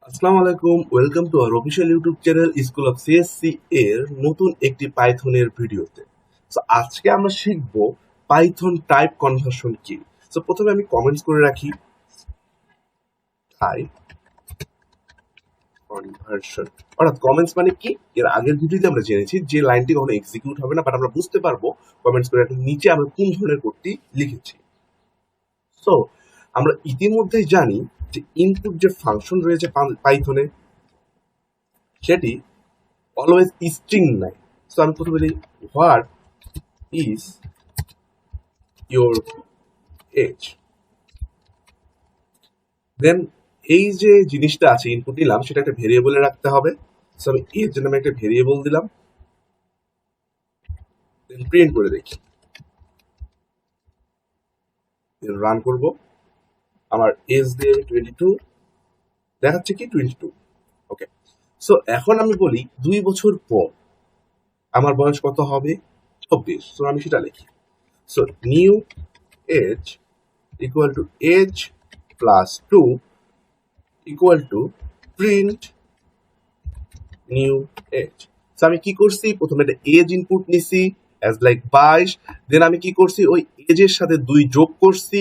আসসালামু আলাইকুম, welcome to our official YouTube channel school of CSC এর নতুন একটি পাইথনের ভিডিওতে। সো আজকে আমরা শিখব পাইথন টাইপ কনভার্সন কি। সো প্রথমে আমি কমেন্টস করে রাখি টাইপ কনভার্সন, অর্থাৎ কমেন্টস মানে কি। এর আগের ভিডিওতে আমরা জেনেছি যে লাইনটি কখনো এক্সিকিউট হবে না, বাট আমরা বুঝতে পারবো কমেন্টস করে রাখি নিচে আমরা কোন ধরনের কোডটি লিখেছি। সো আমরা ইতিমধ্যেই জানি যে ইনপুট যে ফাংশন রয়েছে পাইথনে সেটি অলওয়েজ স্ট্রিং নাই। সো আমি প্রথমে বলি হোয়াট ইজ ইউর এজ, দেন এই যে জিনিসটা আছে ইনপুট নিলাম সেটা একটা ভেরিয়েবলে রাখতে হবে। সো আমি এর জন্য আমি একটা ভেরিয়েবল দিলাম, দেন প্রিন্ট করে দেখি, রান করব। আমার এজ দিয়ে 22 দেখাচ্ছে কি 22। ওকে, সো এখন আমি বলি 2 বছর পর আমার বয়স কত হবে, 24। সো আমি সেটা লিখি। So new age equal to age plus 2 equal to print new age. So আমি কি করছি, প্রথমে একটা এজ ইনপুট নিছি অ্যাজ লাইক 22, দেন আমি কি করছি ওই এজের সাথে 2 যোগ করছি,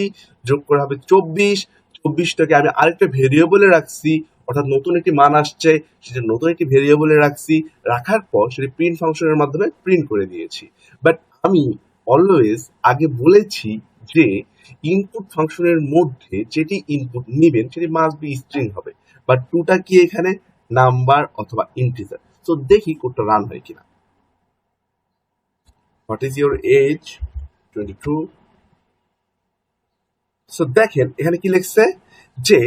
যোগ করা হবে 24। 24টাকে আমি আরেকটা ভেরিয়েবলে রাখছি, অর্থাৎ নতুন একটি মান আসছে সেটা নতুন একটি ভেরিয়েবলে রাখছি, রাখার পর সেটা প্রিন্ট ফাংশনের মাধ্যমে প্রিন্ট করে দিয়েছি। বাট আমি অলওয়েজ আগে বলেছি যে ইনপুট ফাংশনের মধ্যে যেটি ইনপুট নিবেন সেটি মাস্ট বি স্ট্রিং হবে, বাট টুটা কি এখানে নাম্বার অথবা ইন্টিজার। সো দেখি কোডটা রান হয় কিনা। What is your age 22। So দেখেন এখানে কি লিখছে যে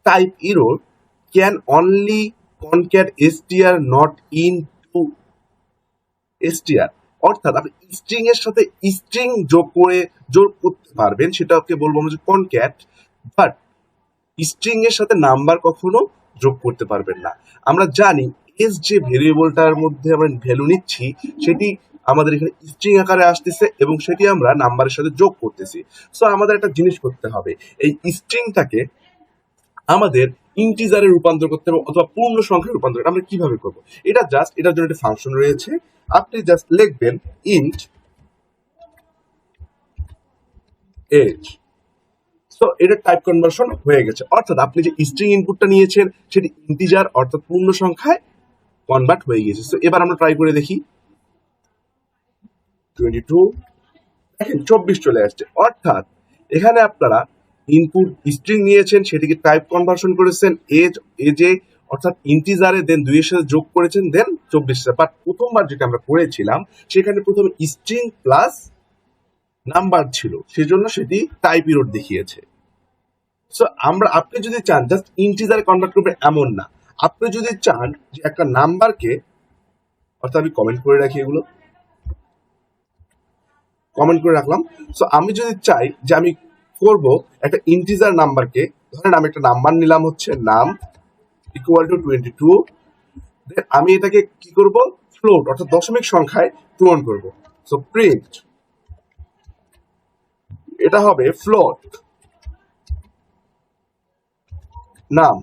type error can only concat str not int to str, অর্থাৎ আপনি স্ট্রিং এর সাথে স্ট্রিং যোগ করতে পারবেন, সেটাকে বলবো আমরা যে কনক্যাট, বাট স্ট্রিং এর সাথে নাম্বার কখনো যোগ করতে পারবেন না। আমরা জানি এস যে ভেরিয়েবলটার মধ্যে আমরা ভ্যালু নিচ্ছি সেটি আমাদের এখানে স্ট্রিং আকারে আসতেছে এবং সেটি আমরা নাম্বারের সাথে যোগ করতেছি। সো আমাদের একটা জিনিস করতে হবে, এই স্ট্রিংটাকে আমাদের ইন্টিজারে রূপান্তর করতে হবে অথবা পূর্ণ সংখ্যায় রূপান্তর। আমরা কিভাবে করব, এটা জাস্ট এটার জন্য একটা ফাংশন রয়েছে, আপনি জাস্ট লিখবেন ইন্ট এজ। সো এটা টাইপ কনভার্সন হয়ে গেছে, অর্থাৎ আপনি যে স্ট্রিং ইনপুটটা নিয়েছেন সেটি ইন্টিজার অর্থাৎ পূর্ণ সংখ্যায় কনভার্ট হয়ে গেছে। সো এবার আমরা ট্রাই করে দেখি 22, দেখেন 24 চলে আসছে, অর্থাৎ এখানে আপনারা ইনপুট স্ট্রিং নিয়েছেন সেটিকে টাইপ কনভার্সন করেছেন এজে অর্থাৎ ইন্টিজারে, দেন 2 এর সাথে যোগ করেছেন, দেন 24। বাট প্রথমবার যেটা আমরা করেছিলাম সেখানে প্রথমে স্ট্রিং প্লাস নাম্বার ছিল, সেজন্য সেটি টাইপ এরর দেখিয়েছে। সো আপনি যদি চান জাস্ট ইন্টিজারে কনভার্ট করবে এমন না, আপনি যদি চান যে একটা নাম্বারকে, অর্থাৎ আমি কমেন্ট করে রাখি, এগুলো কমেন্ট করে রাখলাম। সো আমি যদি চাই যে আমি করব একটা ইন্টিজার নাম্বারকে, ধরেন আমি একটা নাম্বার নিলাম হচ্ছে নাম ইকুয়াল টু 22, দেন আমি এটাকে কি করব ফ্লোট অর্থাৎ দশমিক সংখ্যায় পূরণ করব। সো প্রিন্ট, এটা হবে ফ্লোট নাম,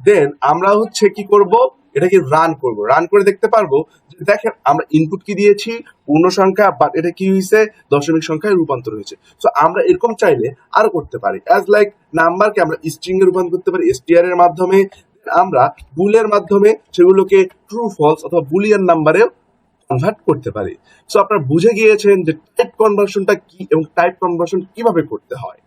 দেন আমরা হচ্ছে কি করব এটাকে রান করব, রান করে দেখতে পারবো যে দেখেন আমরা ইনপুট কি দিয়েছি পূর্ণ সংখ্যা, বাট এটা কি হয়েছে দশমিক সংখ্যায় রূপান্তর হয়েছে। সো আমরা এরকম চাইলে আরো করতে পারি, অ্যাজ লাইক নাম্বারকে আমরা স্ট্রিং এ রূপান্তর করতে পারি str এর মাধ্যমে, আমরা বুলের মাধ্যমে সেগুলোকে ট্রু ফলস অথবা বুলিয়ান নাম্বারে কনভার্ট করতে পারি। সো আপনারা বুঝে গিয়েছেন যে টাইপ কনভার্সনটা কি এবং টাইপ কনভার্সন কিভাবে করতে হয়।